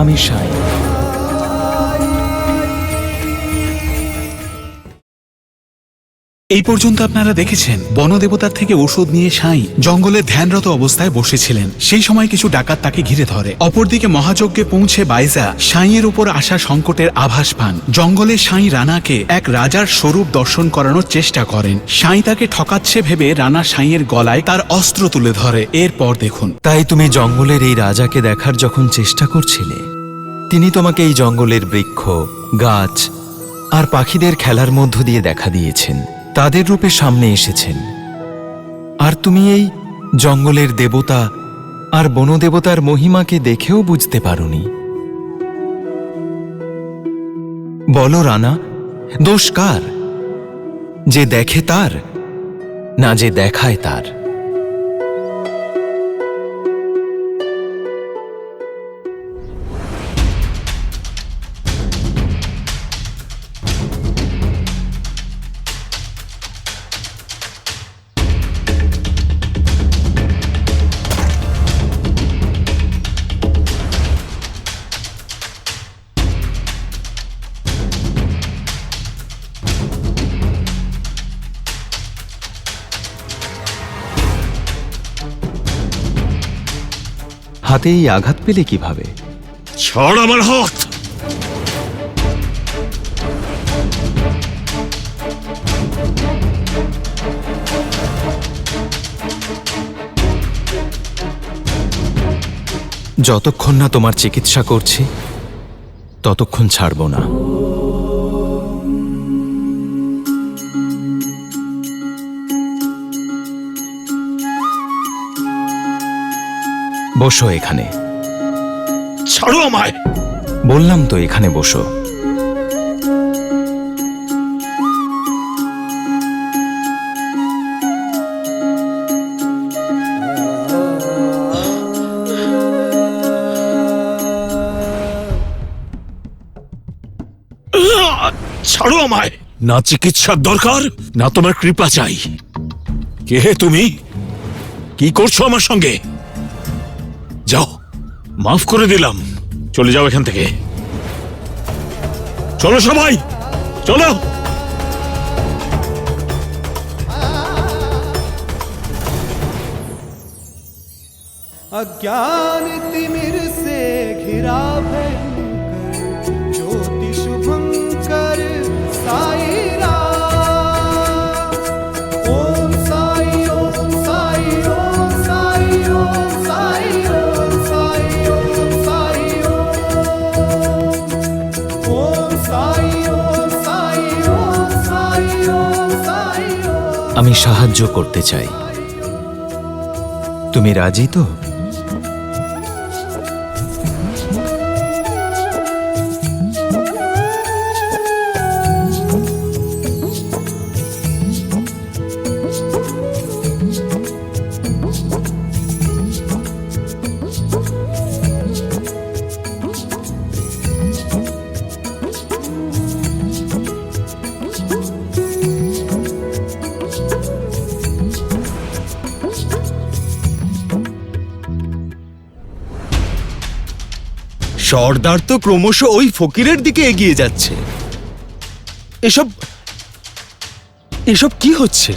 আমি সাই। এই পর্যন্ত আপনারা দেখেছেন বনদেবতার থেকে ওষুধ নিয়ে সাই জঙ্গলে ধ্যানরত অবস্থায় বসেছিলেন। সেই সময় কিছু ডাকাত তাকে ঘিরে ধরে। অপরদিকে মহাযজ্ঞে পৌঁছে বাইজা সাইয়ের উপর আসা সংকটের আভাস পান। জঙ্গলে সাই রানাকে এক রাজার স্বরূপ দর্শন করানোর চেষ্টা করেন। সাই তাকে ঠকাচ্ছে ভেবে রানা সাইয়ের গলায় তার অস্ত্র তুলে ধরে। এরপর দেখুন। তাই তুমি জঙ্গলের এই রাজাকে দেখার যখন চেষ্টা করছিলে, তিনি তোমাকে এই জঙ্গলের বৃক্ষ, গাছ আর পাখিদের খেলার মধ্য দিয়ে দেখা দিয়েছেন। তাদের রূপে সামনে এসেছেন। আর তুমি এই জঙ্গলের দেবতা আর বনদেবতার মহিমাকে দেখেও বুঝতে পারোনি। বলো রানা, দোষ কার? যে দেখে তার, না যে দেখায় তার? হাতে এই আঘাত পেলে কিভাবে? ছাড় আমার হাত! যতক্ষণ না তোমার চিকিৎসা করছি ততক্ষণ ছাড়ব না। বসো এখানে। ছাড়ো আমায়! বললাম তো এখানে বসো। ছাড়ো আমায়! না চিকিৎসার দরকার, না তোমার কৃপা চাই। কে তুমি? কি করছো আমার সঙ্গে? যাও, মাফ করে দিলাম, চলে যাও এখান থেকে। চলো সবাই, চলো। अज्ञान तिमिर से घिरा भयंकर ज्योति शुभंकर साई राम। ओम साई ओम साई ओम साई ओम साई ओम साई ओम साई ओम साई ओम साई ओम साई ओम साई। আমি সাহায্য করতে চাই। তুমি রাজি তো? সর্দার তো ক্রমশ ওই ফকিরের দিকে এগিয়ে যাচ্ছে। এসব এসব কি হচ্ছে?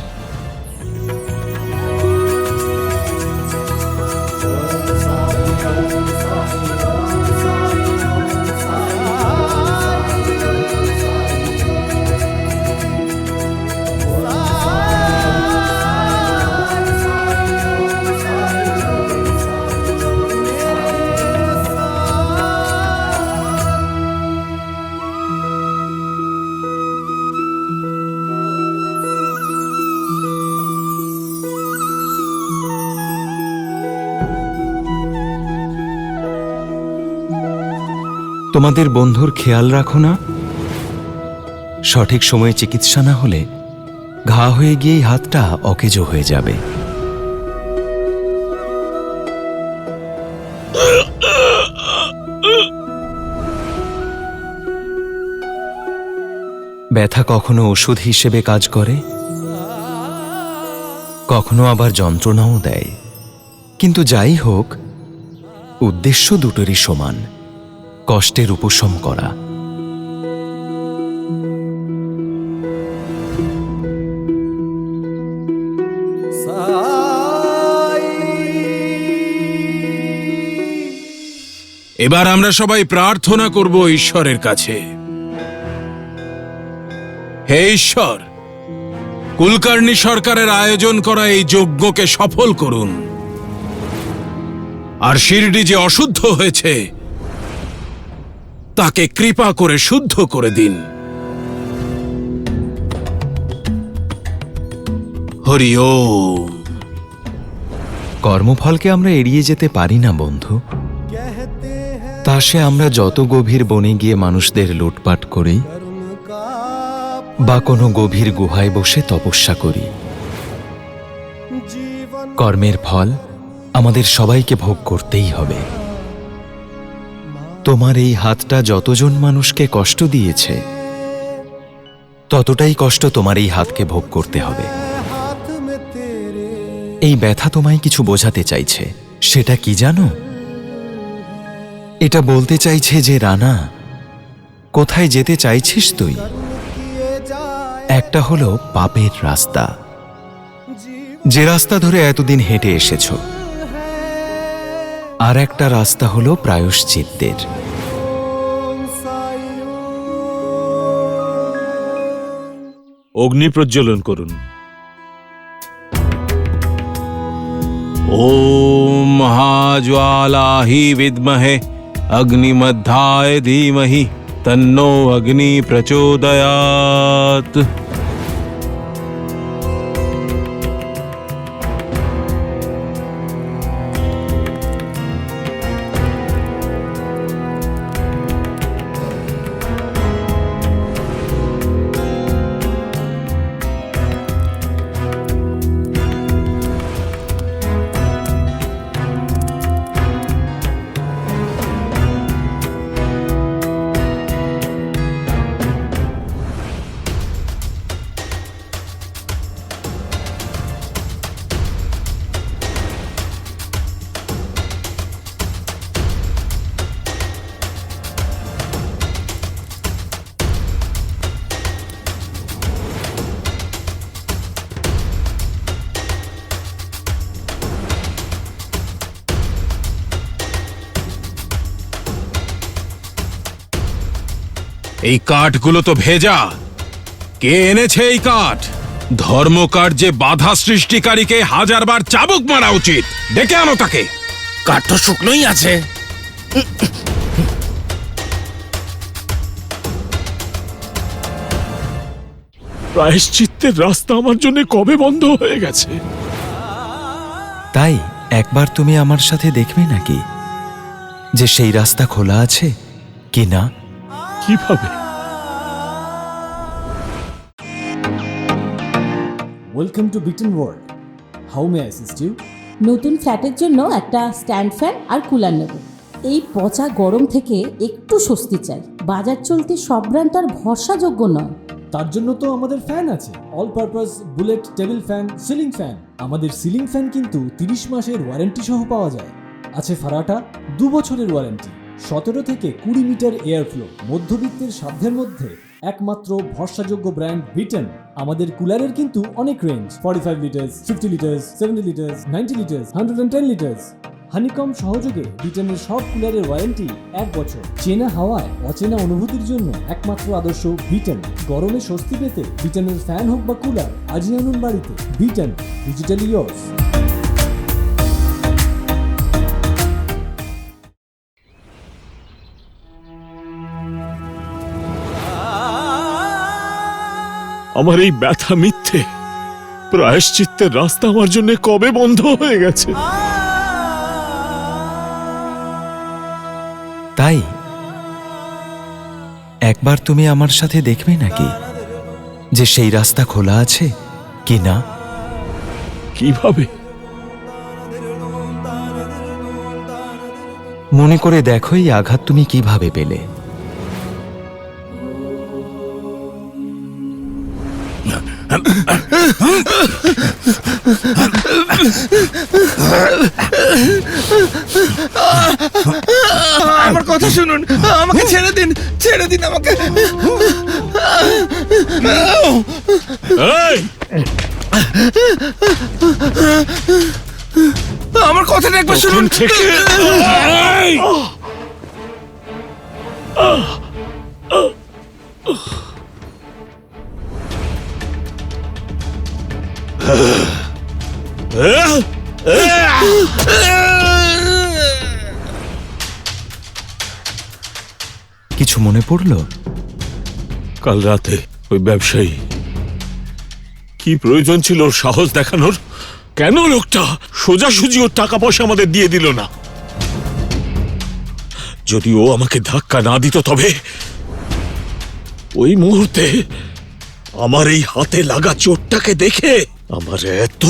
তোমাদের বন্ধুর খেয়াল রাখো না? সঠিক সময়ে চিকিৎসা না হলে ঘা হয়ে গিয়ে হাতটা অকেজো হয়ে যাবে। ব্যথা কখনো ওষুধ হিসেবে কাজ করে, কখনো আবার যন্ত্রণাও দেয়। কিন্তু যাই হোক, উদ্দেশ্য দুটোরই সমান, কষ্টের উপশম করা। এবার আমরা সবাই প্রার্থনা করব ঈশ্বরের কাছে। হে ঈশ্বর, কুলকার্ণী সরকারের আয়োজন করা এই যজ্ঞকে সফল করুন, আর শিরডি যে অশুদ্ধ হয়েছে তাকে কৃপা করে শুদ্ধ করে দিন। হরি ওম। কর্মফলকে আমরা এড়িয়ে যেতে পারি না বন্ধু। कहते हैं তা সে আমরা যত গভীর বনে গিয়ে মানুষদের লুটপাট করি कर्म का বা কোনো গভীর গুহায় বসে তপস্যা করি, जीवन কর্মের ফল আমাদের সবাইকে ভোগ করতেই হবে। তোমার এই হাতটা যতজন মানুষকে কষ্ট দিয়েছে, ততটাই কষ্ট তোমার এই হাতকে ভোগ করতে হবে। हाथ में तेरे এই ব্যথা তোমায় কিছু বোঝাতে চাইছে। সেটা কি জানো? এটা বলতে চাইছে যে রানা, কোথায় যেতে চাইছিস তুই? किए जाए একটা হলো পাপের রাস্তা, जीवन যে রাস্তা ধরে এতদিন হেঁটে এসেছো, আর একটা রাস্তা হলো প্রায়শ্চিত্তের। साई অগ্নি প্রজ্বলন করুন। ওম মহাজ্বালাহি বিদ্মহে অগ্নিমধ্যায় ধীমহি তন্নো অগ্নি প্রচোদয়াৎ। এই কাঠগুলো তো ভেজা। কে এনেছে এই কাঠ? ধর্মকার্যে বাধা সৃষ্টিকারীকে হাজারবার চাবুক মারা উচিত। ডেকে আনো তাকে। কাঠ তো শুকনোই আছে। প্রায়শ্চিত্তের রাস্তা আমার জন্য কবে বন্ধ হয়ে গেছে? তাই একবার তুমি আমার সাথে দেখবে নাকি যে সেই রাস্তা খোলা আছে কি না? কিভাবে? Welcome to Beaten World. How may I assist you? নতুন ফ্ল্যাটের জন্য একটা স্ট্যান্ড ফ্যান আর কুলার নেব। এই পচা গরম থেকে একটু স্বস্তি চাই। বাজার চলতে সব ব্র্যান্ড আর ভরসাযোগ্য নয়। তার জন্য তো আমাদের ফ্যান আছে, all purpose bullet table fan, ceiling fan. আমাদের সিলিং ফ্যান কিন্তু 30 মাসের ওয়ারেন্টি সহ পাওয়া যায়। আছে ফারাটা 2 বছরের ওয়ারেন্টি, 17 থেকে 20 মিটার এয়ার ফ্লো, মধ্যবিত্তের সাধ্যের মধ্যে একমাত্র ভরসাযোগ্য ব্র্যান্ড বিটেন। আমাদের কুলারের কিন্তু অনেক range, 45 litres, 50 litres, 70 litres, 90 litres, 110 litres. Honeycomb সহযোগে বিটেনের সব কুলারের ওয়ারেন্টি 1 বছর। চেনা হাওয়ায় অচেনা অনুভূতির জন্য একমাত্র আদর্শ বিটেন। গরমে স্বস্তি পেতে বিটেনের ফ্যান হোক বা কুলার, আজই আনুন বাড়িতে। Beaten, digitally yours. আমার এই ব্যথা মিথ্যে। প্রায়শ্চিত্তের রাস্তা আমার জন্য কবে বন্ধ হয়ে গেছে? তাই একবার তুমি আমার সাথে দেখবে নাকি যে সেই রাস্তা খোলা আছে কি না? কিভাবে? মনে করে দেখো এই আঘাত তুমি কিভাবে পেলে। আমার কথা শুনুন, আমাকে ছেড়ে দিন, ছেড়ে দিন আমাকে। এই, আমার কথাটা একবার শুনুন। তখন থেকে এই! কিছু মনে পড়ল? কাল রাতে ওই ব্যবসায়ী, কি প্রয়োজন ছিল ওর সাহস দেখানোর? কেন লোকটা সোজাসুজি ওর টাকা পয়সা আমাদের দিয়ে দিল না? যদি ও আমাকে ধাক্কা না দিত তবে ওই মুহূর্তে আমার এই হাতে লাগা চোটটাকে দেখে আমার এত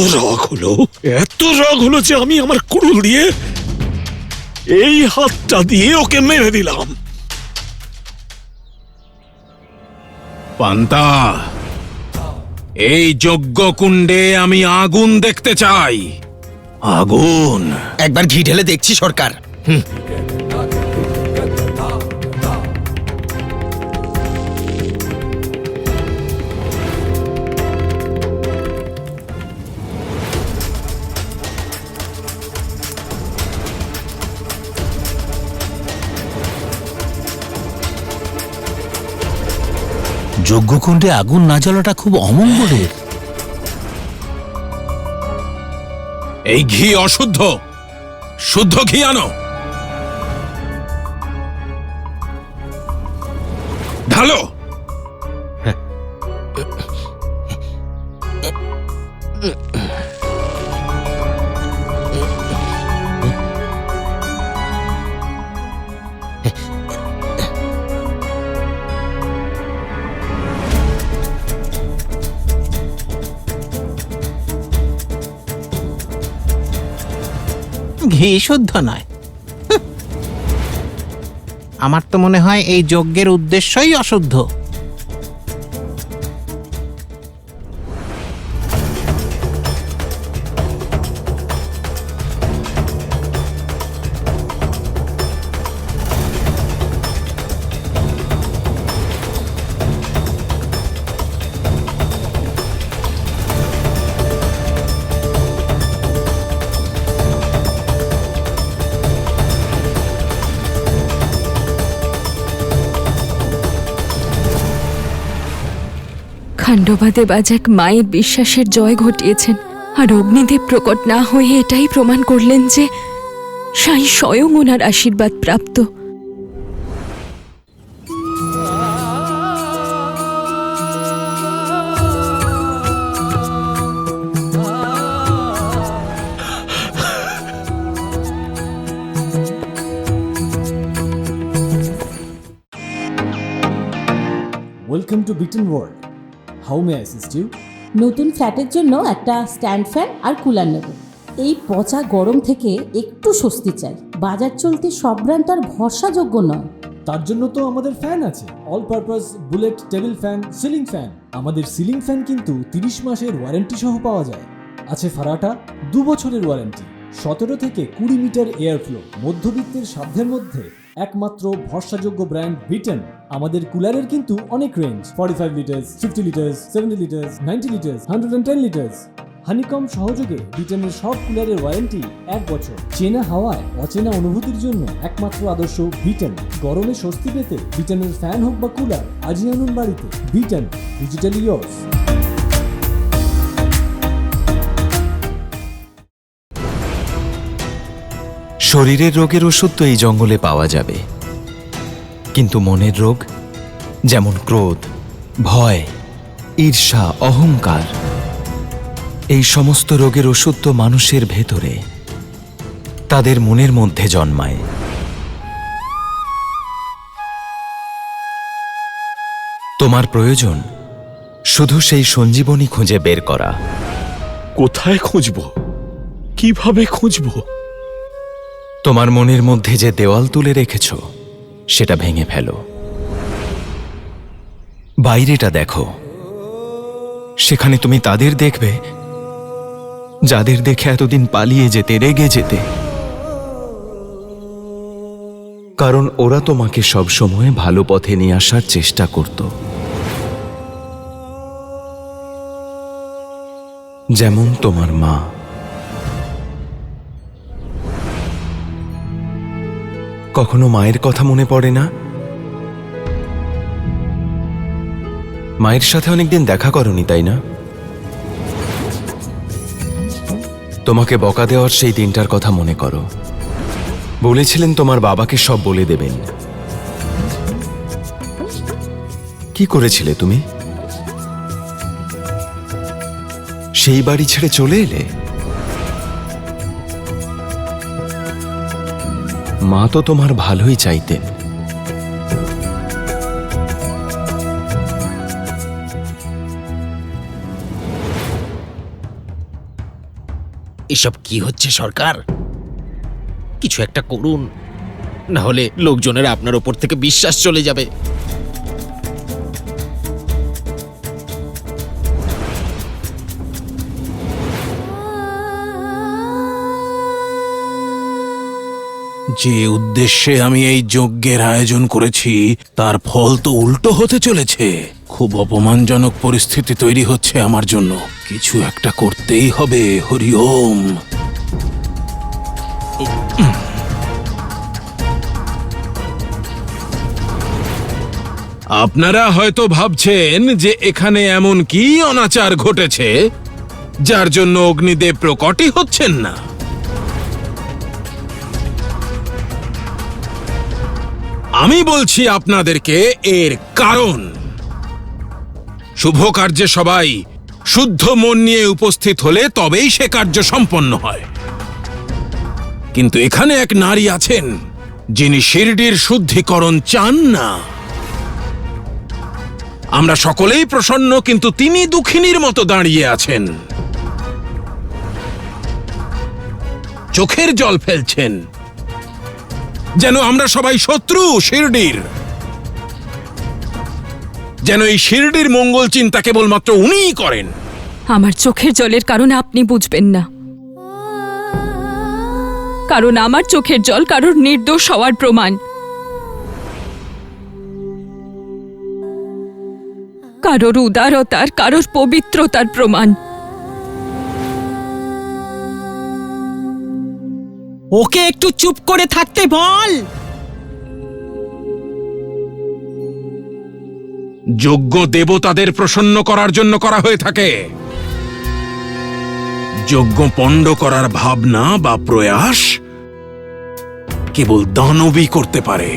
রাগ হলো যে আমি আমার কুড়ুল দিয়ে এই হাতটা দিয়ে ওকে মেরে দিলাম। পান্তা, এই যজ্ঞ কুণ্ডে আমি আগুন দেখতে চাই। আগুন। একবার ঘি ঢেলে দেখছি সরকার। যজ্ঞকুণ্ডে আগুন না জ্বলাটা খুব অমঙ্গলের। এই ঘি অশুদ্ধ, শুদ্ধ ঘি আনো। ঢালো। ঘি শুদ্ধ নয়। আমার তো মনে হয় এই যজ্ঞের উদ্দেশ্যই অশুদ্ধ। খান্ডবাদেব আজ এক মায়ের বিশ্বাসের জয় ঘটিয়েছেন, আর অগ্নিদেব প্রকট না হয়ে এটাই প্রমাণ করলেন যে সাই স্বয়ং ওনার আশীর্বাদ প্রাপ্ত। ওয়েলকাম টু বিটেন world. How may I assist you? নতুন ফ্ল্যাটের জন্য একটা স্ট্যান্ড ফ্যান আর কুলার নেব। এই পচা গরম থেকে একটু স্বস্তি চাই। বাজার চলতে সব ব্র্যান্ড তো আর ভরসাযোগ্য নয়। তার জন্য তো আমাদের ফ্যান আছে, all purpose bullet table fan, ceiling fan. আমাদের সিলিং ফ্যান কিন্তু 30 মাসের ওয়ারেন্টি সহ পাওয়া যায়। আছে ফারাটা 2 বছরের ওয়ারেন্টি, 17 থেকে 20 মিটার এয়ার ফ্লো, মধ্যবিত্তের সাধ্যের মধ্যে একমাত্র ভরসাযোগ্য ব্র্যান্ড বিটেন। আমাদের কুলারের কিন্তু অনেক range, 45 litres, 50 litres, 70 litres, 90 litres, 110 litres. Honeycomb সহযোগে বিটেনের সব কুলারের ওয়ারেন্টি 1 বছর। চেনা হাওয়ায় অচেনা অনুভূতির জন্য একমাত্র আদর্শ বিটেন। গরমে স্বস্তি পেতে বিটেনের ফ্যান হোক বা কুলার আজই আনুন বাড়িতে। Beaten, digitally years. শরীরের রোগের ওষুধ তো এই জঙ্গলে পাওয়া যাবে, কিন্তু মনের রোগ, যেমন ক্রোধ, ভয়, ঈর্ষা, অহংকার, এই সমস্ত রোগের ওষুধ তো মানুষের ভেতরে, তাদের মনের মধ্যে জন্মায়। তোমার প্রয়োজন শুধু সেই সঞ্জীবনী খুঁজে বের করা। কোথায় খুঁজবো? কিভাবে খুঁজবো? তোমার মনের মধ্যে যে দেওয়াল তুলে রেখেছ সেটা ভেঙে ফেলো। বাইরেটা দেখো, সেখানে তুমি তাদের দেখবে যাদের দেখে এতদিন পালিয়ে যেতে, রেগে যেতে, কারণ ওরা তোমাকে সবসময় ভালো পথে নিয়ে আসার চেষ্টা করত। যেমন তোমার মা। কখনো মায়ের কথা মনে পড়ে না? মায়ের সাথে অনেকদিন দেখা করনি, তাই না? তোমাকে বকা দেওয়ার সেই দিনটার কথা মনে করো। বলেছিলেন তোমার বাবাকে সব বলে দেবেন। কি করেছিলে তুমি? সেই বাড়ি ছেড়ে চলে এলে। মা তো তোমার ভালোই চাইতেন। এসব কি হচ্ছে সরকার? কিছু একটা করুন, না হলে লোকজনের আপনার ওপর থেকে বিশ্বাস চলে যাবে। যে উদ্দেশ্যে আমি এই যজ্ঞের আয়োজন করেছি তার ফল তো উল্টো হতে চলেছে। খুব অপমানজনক পরিস্থিতি তৈরি হচ্ছে আমার জন্য। কিছু একটা করতেই হবে। হরি ওম। আপনারা হয়তো ভাবছেন যে এখানে এমন কি অনাচার ঘটেছে যার জন্য অগ্নিদেব প্রকটই হচ্ছেন না। আমি বলছি আপনাদেরকে এর কারণ। শুভ কার্যে সবাই শুদ্ধ মন নিয়ে উপস্থিত হলে তবেই সে কার্য সম্পন্ন হয়। কিন্তু এখানে এক নারী আছেন যিনি শিরডির শুদ্ধিকরণ চান না। আমরা সকলেই প্রসন্ন, কিন্তু তিনি দুঃখিনীর মতো দাঁড়িয়ে আছেন, চোখের জল ফেলছেন, যেন আমরা সবাই শত্রু শিরডির। যেন এই শিরডির মঙ্গল চিন্তা কেবলমাত্র উনিই করেন। আমার চোখের জলের কারণ আপনি বুঝবেন না, কারণ আমার চোখের জল কারোর নির্দোষ হওয়ার প্রমাণ, কারোর উদারতার, কারোর পবিত্রতার প্রমাণ। ওকে একটু চুপ করে থাকতে বল। যজ্ঞ দেবতাদের প্রসন্ন করার জন্য করা হয়ে থাকে। যজ্ঞ পণ্ড করার ভাবনা বা প্রয়াস কেবল দানবই করতে পারে।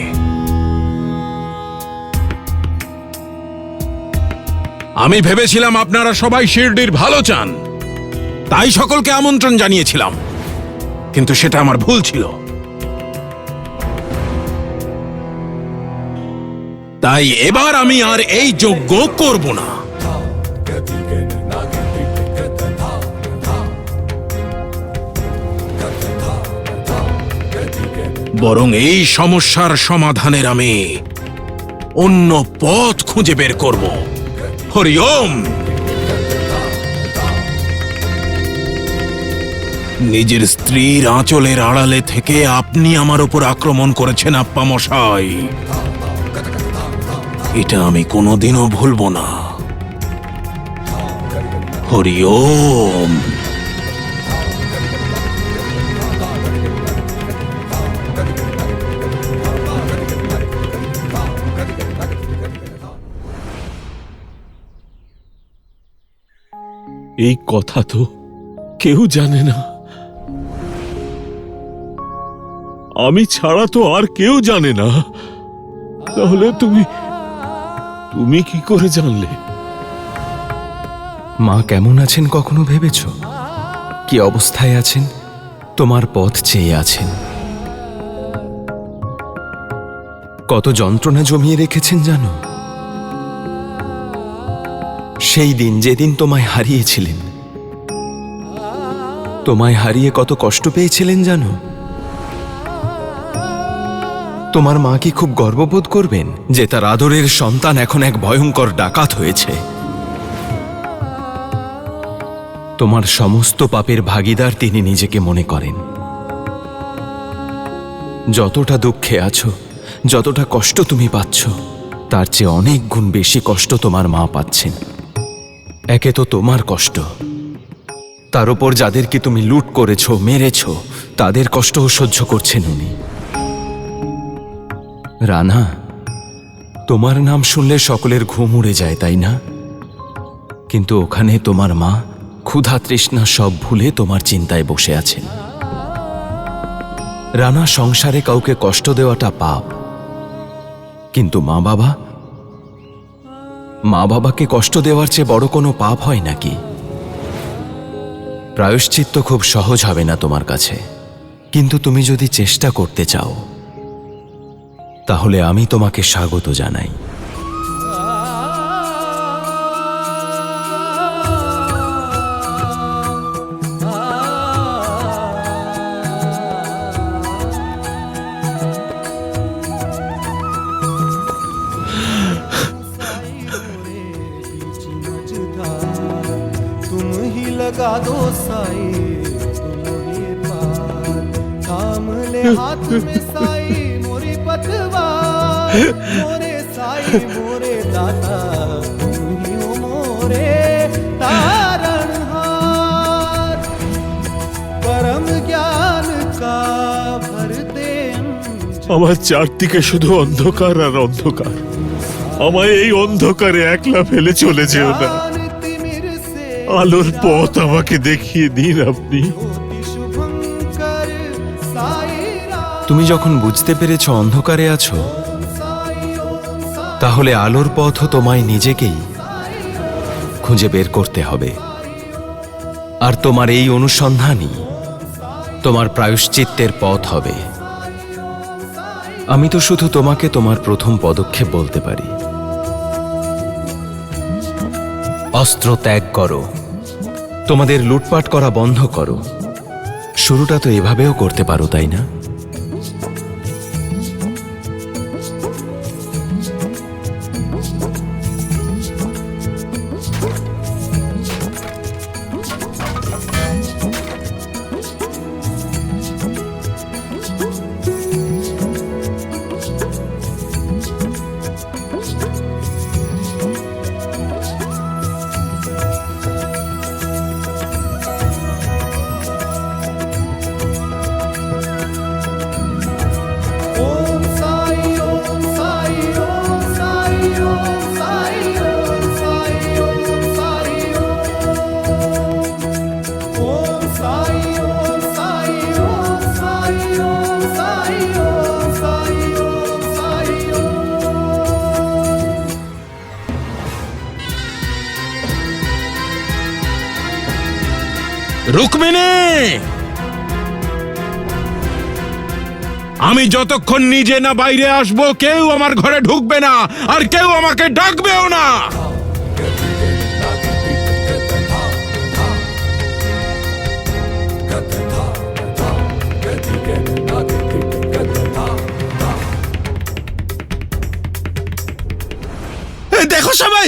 আমি ভেবেছিলাম আপনারা সবাই শিরডির ভালো চান, তাই সকলকে আমন্ত্রণ জানিয়েছিলাম, কিন্তু সেটা আমার ভুল ছিল। তাই এবার আমি আর এই যজ্ঞ করব না। বরং এই সমস্যার সমাধানের আমি অন্য পথ খুঁজে বের করব। হরি ওম। নিজের স্ত্রীর আঁচলের আড়ালে থেকে আপনি আমার উপর আক্রমণ করেছেন আপ্পা মশাই। এটা আমি কোনোদিনও ভুলব না। হরি ওম। এই কথা তো কেউ জানে না, আমি ছাড়া তো আর কেউ জানে না। তাহলে তুমি কি করে জানলে? মা কেমন আছেন কখনো ভেবেছ? কি অবস্থায় আছেন? তোমার পথ চেয়ে আছেন। কত যন্ত্রণা জমিয়ে রেখেছেন জানো? সেই দিন যেদিন তোমায় হারিয়েছিলেন, তোমায় হারিয়ে কত কষ্ট পেয়েছিলেন জানো? তোমার মা কি খুব গর্ববোধ করবেন যে তার আদরের সন্তান এখন এক ভয়ঙ্কর ডাকাত হয়েছে? তোমার সমস্ত পাপের ভাগীদার তিনি নিজেকে মনে করেন। যতটা দুঃখে আছো, যতটা কষ্ট তুমি পাচ্ছ, তার চেয়ে অনেক গুণ বেশি কষ্ট তোমার মা পাচ্ছেন। একে তো তোমার কষ্ট, তার উপর যাদেরকে তুমি লুট করেছ, মেরেছ, তাদের কষ্টও সহ্য করছেন উনি। রানা, তোমার নাম শুনলে সকলের ঘুম উড়ে যায়, তাই না? কিন্তু ওখানে তোমার মা ক্ষুধা তৃষ্ণা সব ভুলে তোমার চিন্তায় বসে আছেন। রানা, সংসারে কাউকে কষ্ট দেওয়াটা পাপ, কিন্তু মা বাবাকে কষ্ট দেওয়ার চেয়ে বড় কোনো পাপ হয় নাকি? প্রায়শ্চিত্ত খুব সহজ হবে না তোমার কাছে, কিন্তু তুমি যদি চেষ্টা করতে চাও তাহলে আমি তোমাকে স্বাগত জানাই। तुम ही लगा दो साई, तुम ही पार थाम ले हाथ में साई मोरी पतवार, मोरे साई मोरे दाता तुम ही हो मोरे तारणहार, परम ज्ञान का भर दे আমার চারদিকে শুধু অন্ধকার আর অন্ধকার। আমায় এই অন্ধকারে একলা ফেলে চলে যেও না। আলোর পথ আমাকে দেখিয়ে দিন আপনি। তুমি যখন বুঝতে পেরেছ অন্ধকারে আছো, তাহলে আলোর পথও তোমায় নিজেকেই খুঁজে বের করতে হবে। আর তোমার এই অনুসন্ধানই তোমার প্রায়শ্চিত্তের পথ হবে। আমি তো শুধু তোমাকে তোমার প্রথম পদক্ষেপ বলতে পারি। অস্ত্র ত্যাগ করো, তোমাদের লুটপাট করা বন্ধ করো। শুরুটা তো এভাবেও করতে পারো, তাই না? ओम साई ओम साई ओम साई ओम साई ओम साई ओम साई ओम साई ओम साई ओम साई ओम साई ओम साई ओम साई রুকমিনি, আমি যতক্ষণ নিজে না বাইরে আসবো কেউ আমার ঘরে ঢুকবে না, আর কেউ আমাকে ডাকবেও না। দেখো সবাই,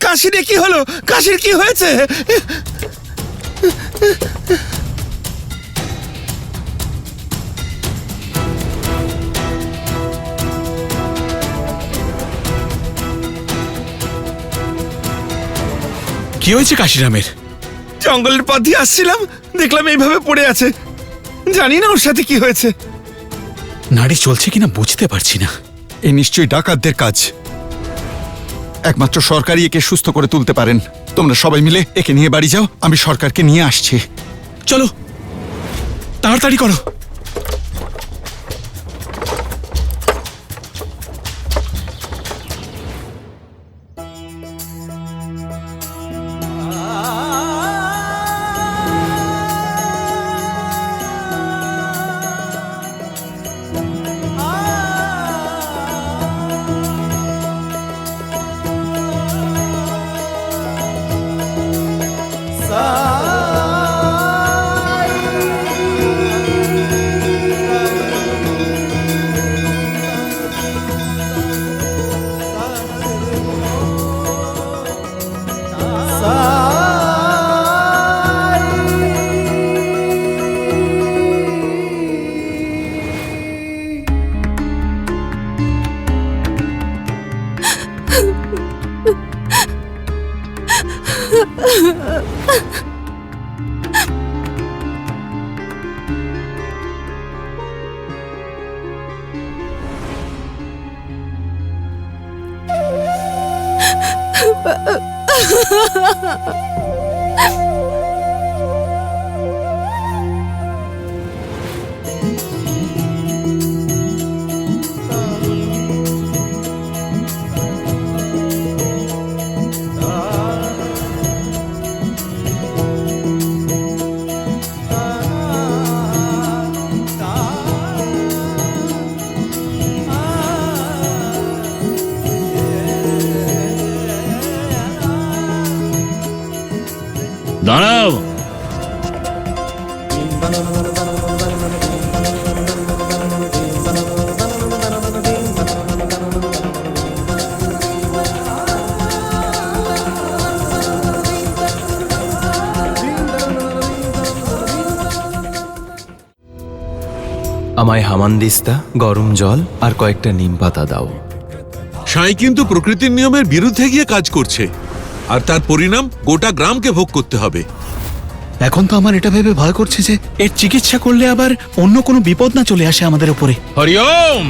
কাশিরে কি হলো? কাশির কি হয়েছে? কি হয়েছে কাশিরামের? জঙ্গলের পথ দিয়ে আসছিলাম, দেখলাম এইভাবে পড়ে আছে। জানি না ওর সাথে কি হয়েছে। নাড়ি চলছে কিনা বুঝতে পারছি না। এ নিশ্চয়ই ডাকাতদের কাজ। একমাত্র সরকারই একে সুস্থ করে তুলতে পারেন। তোমরা সবাই মিলে একে নিয়ে বাড়ি যাও, আমি সরকারকে নিয়ে আসছি। চলো, তাড়াতাড়ি করো। साई দাঁড়াও। আমায় হামানদিস্তা, গরম জল আর কয়েকটা নিম পাতা দাও। সাঁই কিন্তু প্রকৃতির নিয়মের বিরুদ্ধে গিয়ে কাজ করছে, আর তার পরিণাম গোটা গ্রামকে ভোগ করতে হবে। এখন তো আমার এটা ভেবে ভয় করছে যে এর চিকিৎসা করলে আবার অন্য কোনো বিপদ না চলে আসে আমাদের উপরে। হরিওম।